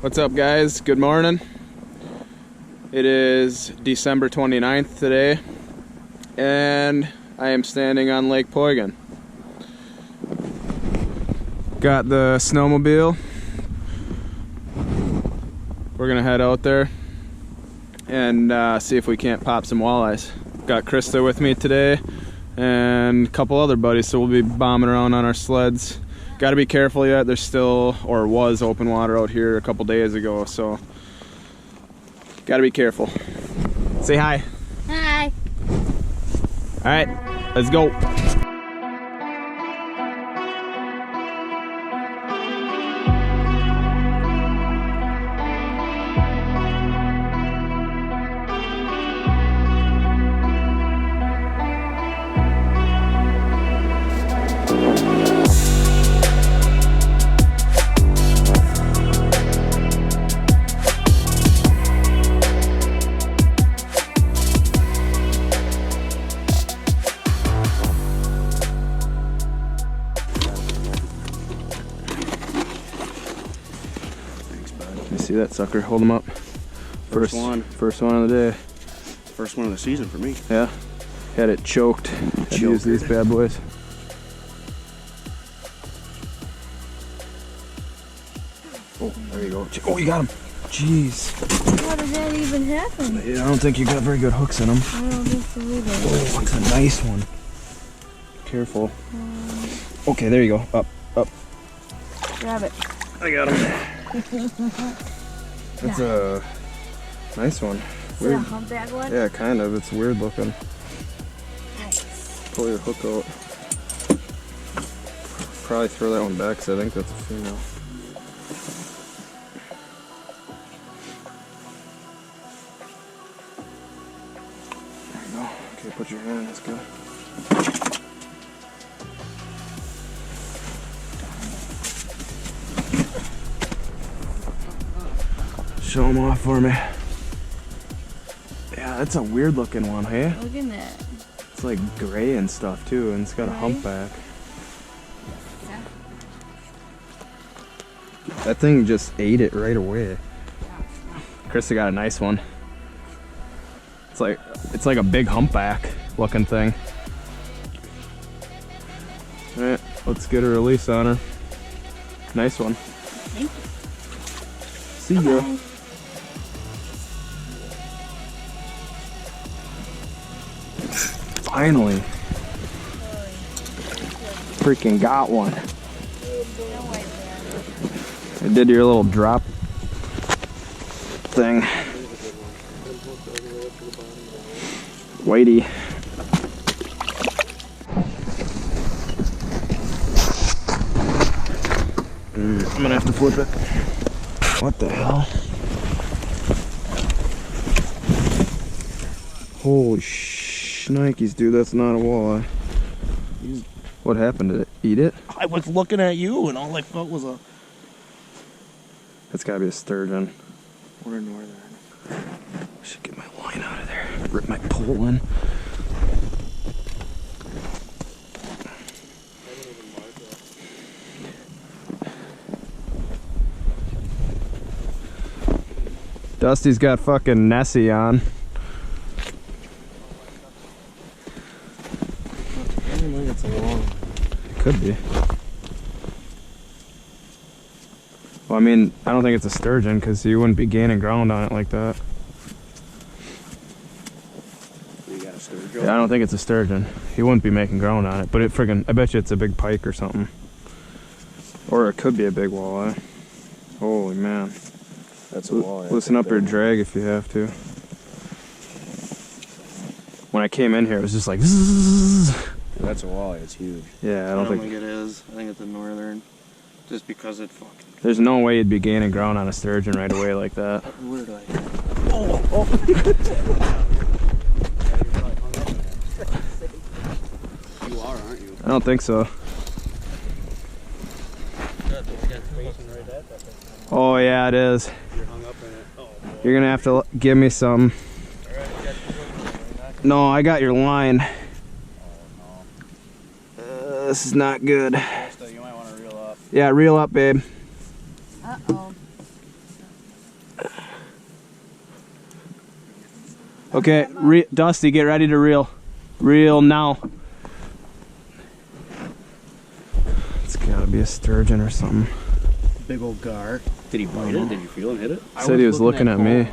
What's up, guys? Good morning. It is December 29th today, and I am standing on Lake Poygan. Got the snowmobile. We're gonna head out there and see if we can't pop some walleyes. Got Krista with me today and a couple other buddies, so we'll be bombing around on our sleds. Got to be careful yet. There's still, or was, open water out here a couple days ago, so got to be careful. Say hi. Hi. All right, let's go. See that sucker? Hold him up. First one of the day. First one of the season for me. Yeah. Had it choked. Had to use these bad boys. Oh, there you go. Oh, you got him. Jeez. How did that even happen? Yeah, I don't think you got very good hooks in them. I don't think so either. Oh, that's a nice one. Careful. Okay, there you go. Up, up. Grab it. I got him. That's a nice one. Is it a humpback one? Yeah, kind of. It's weird looking. Nice. Pull your hook out. Probably throw that one back because I think that's a female. There you go. Okay, put your hand in. That's good. Show them off for me. Yeah, that's a weird looking one, hey? Look at that. It's like gray and stuff too, and it's got a humpback. Yeah. That thing just ate it right away. Krista got a nice one. It's like a big humpback looking thing. Alright, let's get a release on her. Nice one. Thank you. See ya. Bye. Finally. Freaking got one. I did your little drop thing. Whitey. I'm gonna have to flip it. What the hell? Holy shnikes, dude, that's not a walleye. What happened? Did it eat it? I was looking at you and all I felt was a... That's gotta be a sturgeon. Or a northern. I should get my line out of there. Rip my pole in. Dusty's got fucking Nessie on. I don't think it's a long. It could be. Well, I mean, I don't think it's a sturgeon because you wouldn't be gaining ground on it like that. You got a sturgeon? Yeah, I don't think it's a sturgeon. He wouldn't be making ground on it, but it friggin', I bet you it's a big pike or something. Or it could be a big walleye. Holy man. That's a walleye. Loosen up your drag if you have to. When I came in here, it was just like zzz. That's a walleye. It's huge. Yeah, I I don't don't think think it is. I think it's a northern. Just because it fucking... there's no way you'd be gaining ground on a sturgeon right away like that. Where did I... You are, aren't you? I don't think so. Oh yeah, it is. You're hung up in it. Oh, boy. You're gonna have to give me some. No, I got your line. This is not good. You might want to reel up. Yeah, reel up, babe. Uh-oh. Okay, Dusty, get ready to reel. Reel now. It's gotta be a sturgeon or something. Big old gar. Did he bite it? Did you feel him hit it? Said he was looking at me.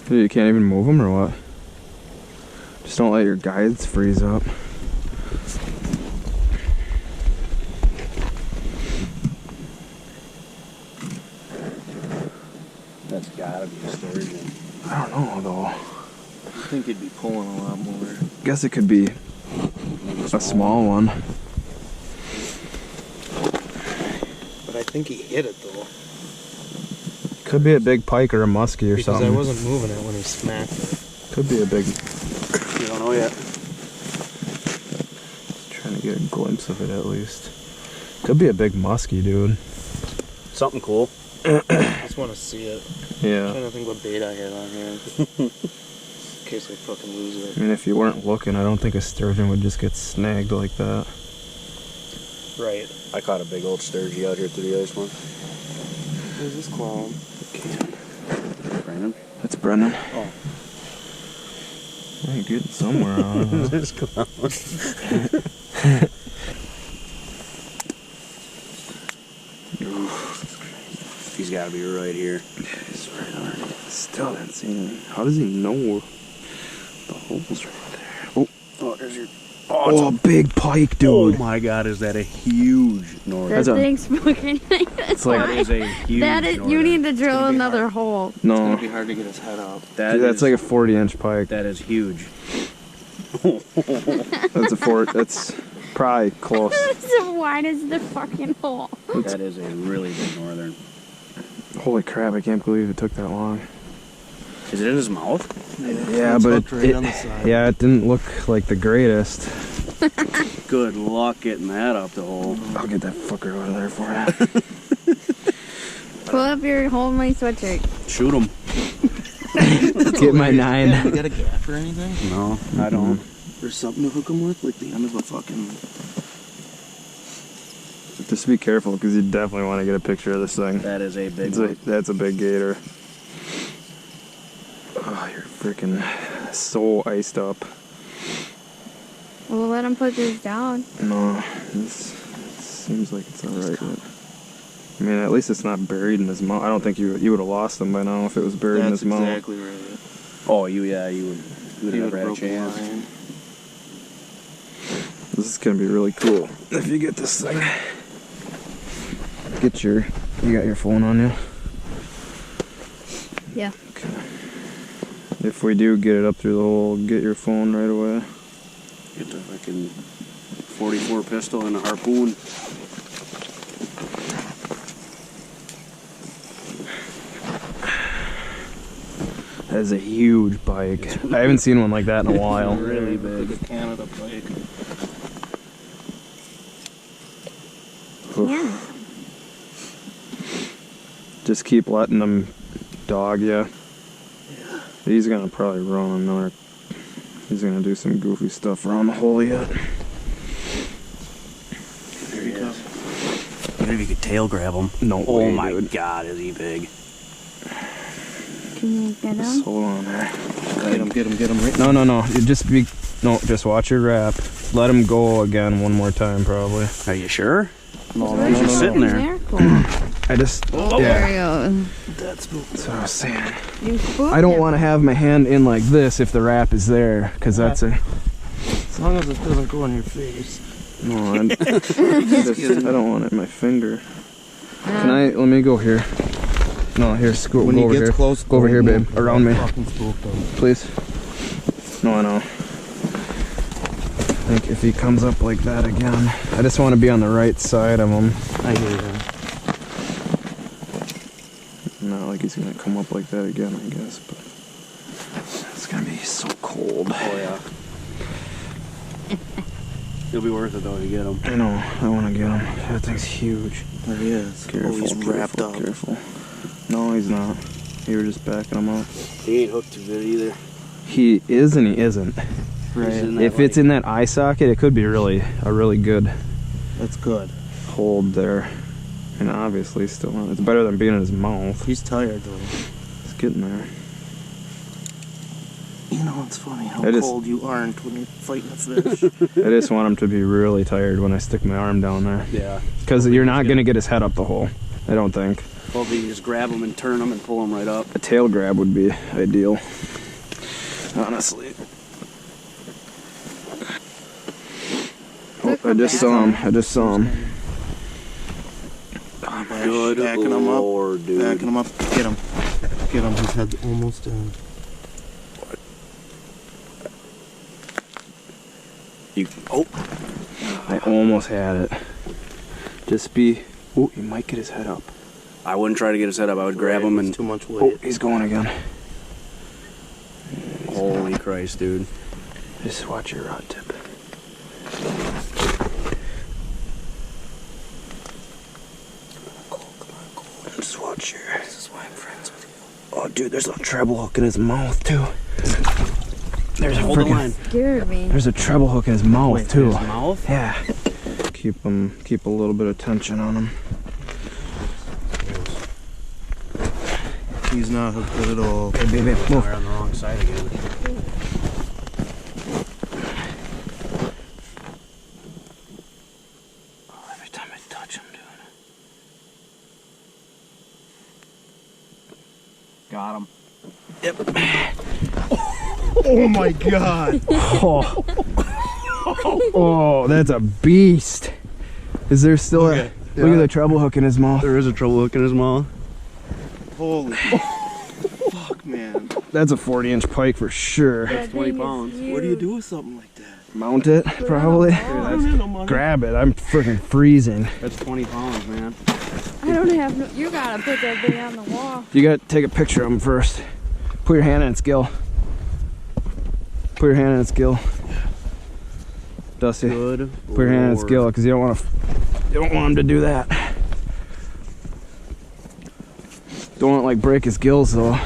Dude, you can't even move him or what? Just don't let your guides freeze up. That's gotta be a sturgeon. I don't know though. I think he'd be pulling a lot more. Guess it could be a small one. But I think he hit it though. Could be a big pike or a muskie or Because something. I wasn't moving it when he smacked it. Could be a big. You don't know yet. Trying to get a glimpse of it at least. Could be a big muskie, dude. Something cool. I just want to see it. I'm Yeah. trying to think what bait I had on here. In case I fucking lose I it. mean, if you weren't looking, I don't think a sturgeon would just get snagged like that. Right. I caught a big old sturgeon out here through the ice once. Where's this clown? Brandon? That's Brennan. Oh. I ain't getting somewhere on it. This clown. He's gotta be right here. He's right on it. Still didn't see anything. How does he know the hole's right there? Oh, Oh, there's your. oh, big pike, Oh dude. my god, is that a huge northern? That That's a- thing's fucking like It's like- That is a huge that is, you northern. need to drill gonna be another hard. hole. It's No, gonna be hard to get his head up. dude, that's is, like a 40-inch pike. that is huge. That's a that's probably close. So wide as the fucking hole. That is a really big northern. Holy crap, I can't believe it took that long. Is it in his mouth? Yeah, It's but hooked right on the side. yeah, it didn't look like the greatest. Good luck getting that up the hole. I'll get that fucker out of there for you. Pull up your hold my sweatshirt. Shoot him. Get my You 9. got a gap or anything? No, I don't. There's something to hook him with, like the end of a fucking. Just be careful, because you definitely want to get a picture of this thing. That is a big one. That's a big gator. Oh, you're freaking so iced up. We'll let him put this down. No, it seems like it's alright. I mean, at least it's not buried in his mouth. I don't think you would have lost him by now if it was buried in That's his mouth. exactly right. Oh, you would He have would had a broke the chance. line. This is gonna be really cool if you get this thing. You got your phone on you? Yeah. Okay. If we do get it up through the hole, get your phone right away. Get the fucking 44 pistol and a harpoon. That is a huge pike. I haven't seen one like that in a while. Really big. Like a Canada pike. Yeah. Just keep letting them dog you. He's gonna probably run another. He's gonna do some goofy stuff around the hole yet. There he is. Even if you could tail grab him. No Oh way, my dude. god, is he big. Can you get Just him? hold on there. Get him right No. You just watch your wrap. Let him go again one more time, probably. Are you sure? No, He's just sitting there. Cool. I just. There you go. That's what I was saying. You spooked I don't him. want to have my hand in like this if the wrap is there, because that's a. As long as it doesn't go on your face. No, I don't want it in my finger. Let me go here. No, here, go When he over gets here. close, Go over here, babe. Around me, Fucking spooked him. please. No, I know. I think if he comes up like that again, I just want to be on the right side of him. I hear you. Not like he's gonna come up like that again, I guess, but it's gonna be so cold. Oh yeah. It'll be worth it though to get him. I know, I want to get him. That thing's huge. There he is. Careful, he's wrapped up. Careful. No, he's not. You were just backing him up. He ain't hooked too good either. He is and he isn't. Right. He's in that, If it's in that eye socket, it could be a really good That's good. hold there. And obviously still on. It's better than being in his mouth. He's tired though. It's getting there. You know, it's funny how I just- cold you aren't when you're fighting a fish. I just want him to be really tired when I stick my arm down there. Yeah. Because you're not going to get his head up the hole. I don't think. Well, you just grab him and turn him and pull him right up. A tail grab would be ideal. Honestly. Oh, I just saw him. I just saw him. Good Backing him up. Lord, dude. Backing him up. Get him. Get him. His head's almost down. Oh, I almost had it. Just be. Oh, he might get his head up. I wouldn't try to get his head up. I would grab him and. Too much Oh, weight. he's going again. Holy Christ, dude. Just watch your rod tip. Just watch your. This is why I'm friends with you. Oh, dude, there's a treble hook in his mouth too. There's a Hold the line. Scared me. There's a treble hook in his mouth Wait, too. his mouth? Yeah. Keep a little bit of tension on him. He's not hooked good at all. Hey, baby, move. We're on the wrong side again. Oh, every time I touch him, dude. Got him. Oh my god! Oh. Oh, that's a beast. Is there still look at the treble hook in his mouth? There is a treble hook in his mouth. Holy fuck, man. That's a 40-inch pike for sure. That 20 thing is pounds. What do you huge. do with something like that? Mount it, probably. I don't have no money. Grab it. I'm freaking freezing. That's 20 pounds, man. I don't have no. You gotta put that thing on the wall. You gotta take a picture of him first. Put your hand in its gill. Put your hand in its gill. Dusty. Good. Put your hand in its Lord. gill because you don't want him to do that. Don't want to like break his gills though.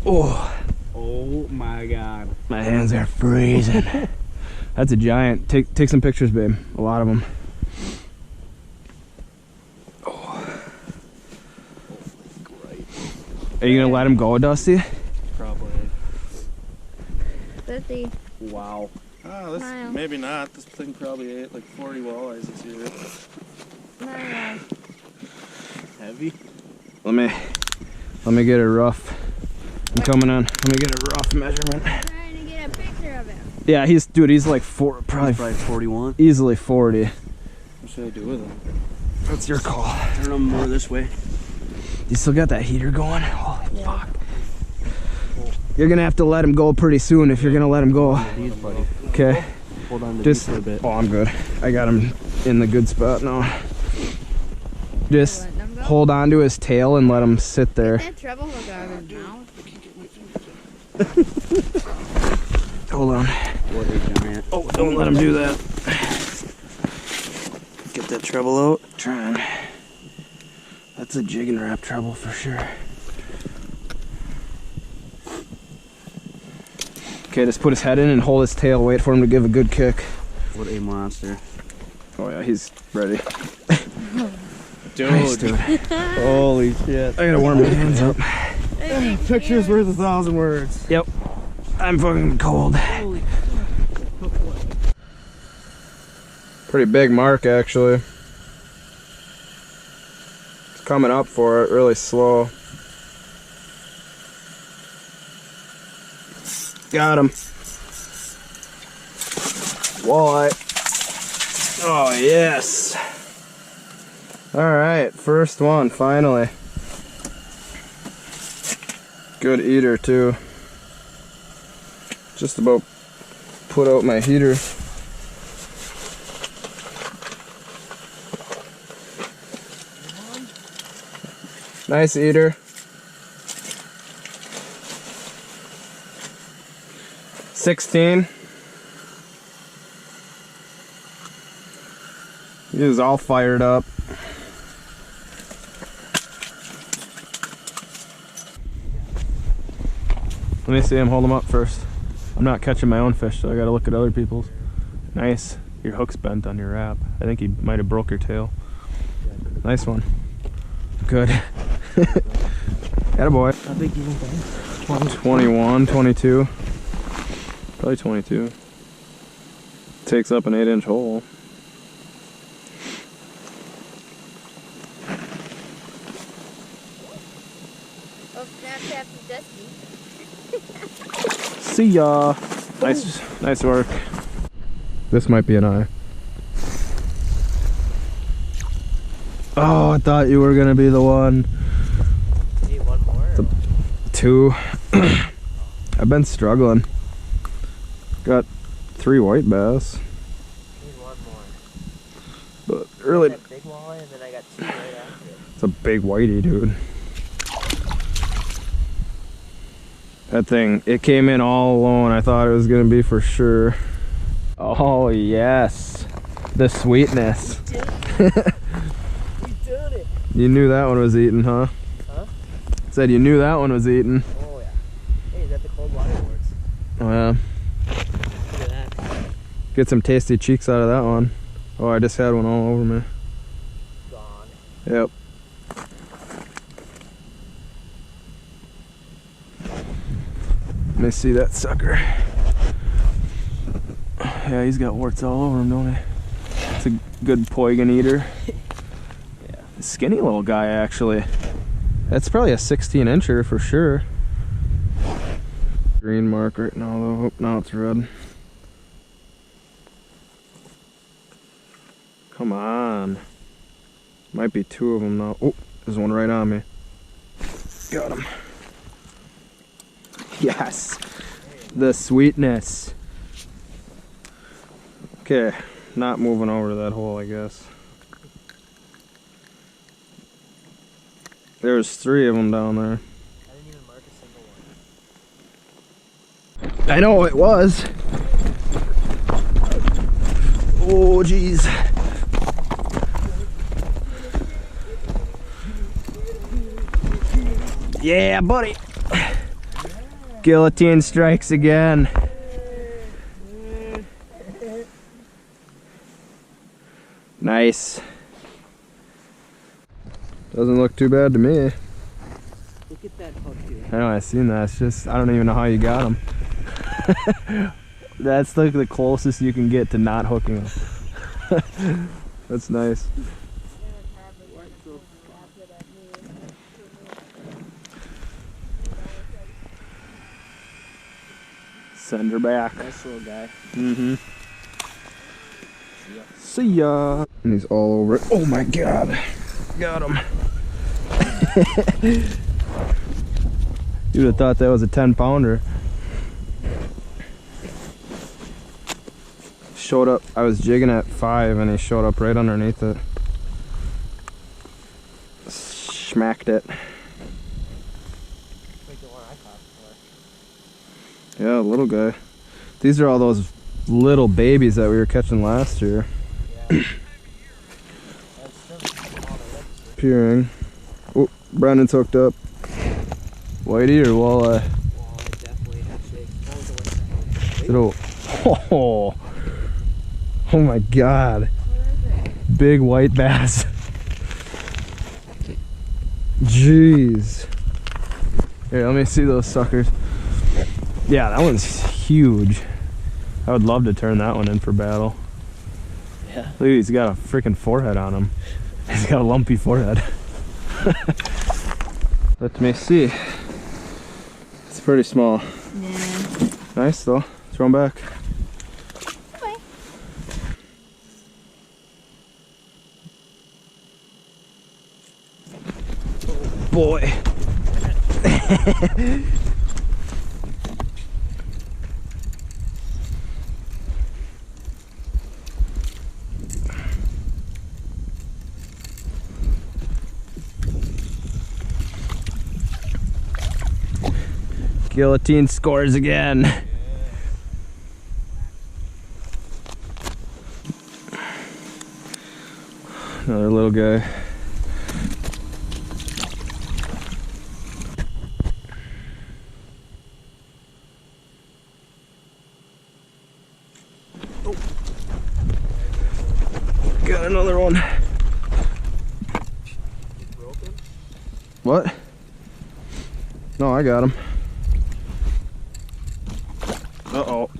Oh, Oh my god. my hands are freezing. That's a giant. Take some pictures, babe. A lot of them. Are you gonna let him go, Dusty? Probably. 50. Wow. Oh, this, Smile. maybe not. This thing probably ate like 40 walleyes this year. No. Heavy? Let me get a rough. I'm coming on. Let me get a rough measurement. I'm trying to get a picture of him. Yeah, he's like probably Probably 41. easily 40. What should I do with him? That's your call. Turn him more this way. You still got that heater going? Holy Yeah. fuck. You're gonna have to let him go pretty soon if you're gonna let him go. These, buddy. Okay? Hold on to Just, these for a bit. oh, I'm good. I got him in the good spot now. Just Letting him go? hold on to his tail and let him sit there. Get that treble hook out of his mouth. Hold on. What a giant. Oh, don't let him do that. Get that treble out. Trying. That's a jig and wrap treble for sure. Okay, just put his head in and hold his tail. Wait for him to give a good kick. What a monster. Oh yeah, he's ready. Dude. Nice, dude. Holy shit. I gotta warm my hands up. Picture's worth 1,000 words. Yep. I'm fucking cold. Pretty big mark, actually. It's coming up for it, really slow. Got him. Walleye. Oh, yes. All right, first one, finally. Good eater, too. Just about put out my heater. Nice eater. 16. He was all fired up. Let me see him, hold him up first. I'm not catching my own fish, so I gotta look at other people's. Nice. Your hook's bent on your wrap. I think he might have broke your tail. Nice one. Good. Attaboy. How big do you think that is? 21, 22. Probably 22. Takes up an 8-inch hole. Oh, Snapchat from Dusty. See ya. Nice work. This might be an eye. Oh, I thought you were gonna be the one. You need one more? 2. I've been struggling. Got 3 white bass, You need one more. but really, That big walleye, and then I got 2 right after it. it's a big whitey, dude. That thing, it came in all alone. I thought it was gonna be for sure. Oh yes, the sweetness. You did it! You knew that one was eaten, huh? Huh? Said you knew that one was eaten. Oh yeah. Hey, is that the cold water works? Oh yeah. Look at that. Get some tasty cheeks out of that one. Oh, I just had one all over me. Gone. Yep. Let me see that sucker. Yeah, he's got warts all over him, don't he? It's a good Poygan eater. Yeah. Skinny little guy, actually. That's probably a 16-incher for sure. Green mark right now, though. Oh, now it's red. Come on. Might be 2 of them now. Oh, there's one right on me. Got him. Yes. The sweetness. Okay, not moving over to that hole, I guess. There's 3 of them down there. I didn't even mark a single one. I know it was. Oh, jeez. Yeah, buddy. Guillotine strikes again. Nice. Doesn't look too bad to me. Look at that hook, dude. I know, I seen that. It's just, I don't even know how you got him. That's like the closest you can get to not hooking him. That's nice. Send her back. Nice little guy. Mm-hmm. See ya. And he's all over it. Oh my god. Got him. You'd have thought that was a 10-pounder. Showed up, I was jigging at 5 and he showed up right underneath it. Smacked it. Like the one I caught before. Yeah, little guy. These are all those little babies that we were catching last year. Yeah. That's still small to register. Peering. Oh, Brandon's hooked up. Whitey or walleye? Walleye, definitely. Actually, that was the Is it a, oh, oh my god. Big white bass. Jeez. Here, let me see those suckers. Yeah, that one's huge. I would love to turn that one in for battle. Yeah. Look, he's got a freaking forehead on him. He's got a lumpy forehead. Let me see. It's pretty small. Yeah. Nice though. Throw him back. Bye. Boy. Guillotine scores again. Another little guy. Oh. Got another one. What? No, I got him. Uh-oh.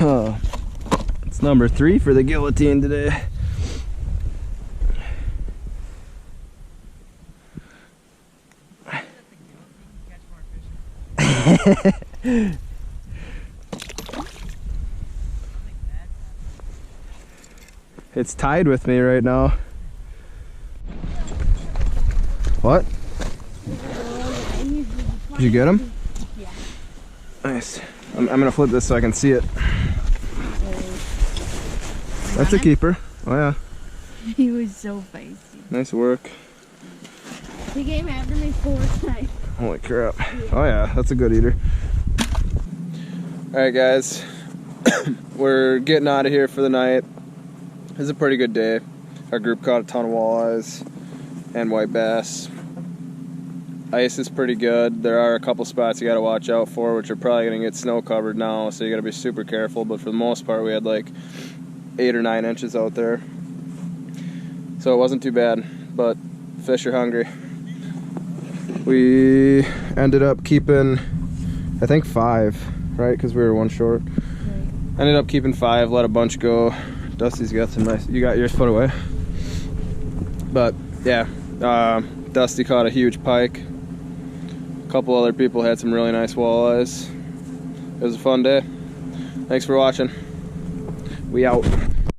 Oh, it's number 3 for the guillotine today. It's tied with me right now. What? Did you get him? Yeah. Nice. I'm gonna flip this so I can see it. That's a keeper. Oh yeah. He was so feisty. Nice work. He came after me 4 times. Holy crap. Oh yeah, that's a good eater. Alright guys, we're getting out of here for the night. It was a pretty good day. Our group caught a ton of walleyes and white bass. Ice is pretty good. There are a couple spots you gotta watch out for, which are probably gonna get snow covered now, so you gotta be super careful, but for the most part we had like 8 or 9 inches out there. So it wasn't too bad, but fish are hungry. We ended up keeping, I think 5, right? Because we were 1 short. Right. Ended up keeping 5, let a bunch go. Dusty's got some nice, you got yours put away. But yeah, Dusty caught a huge pike. A couple other people had some really nice walleyes. It was a fun day. Thanks for watching. We out.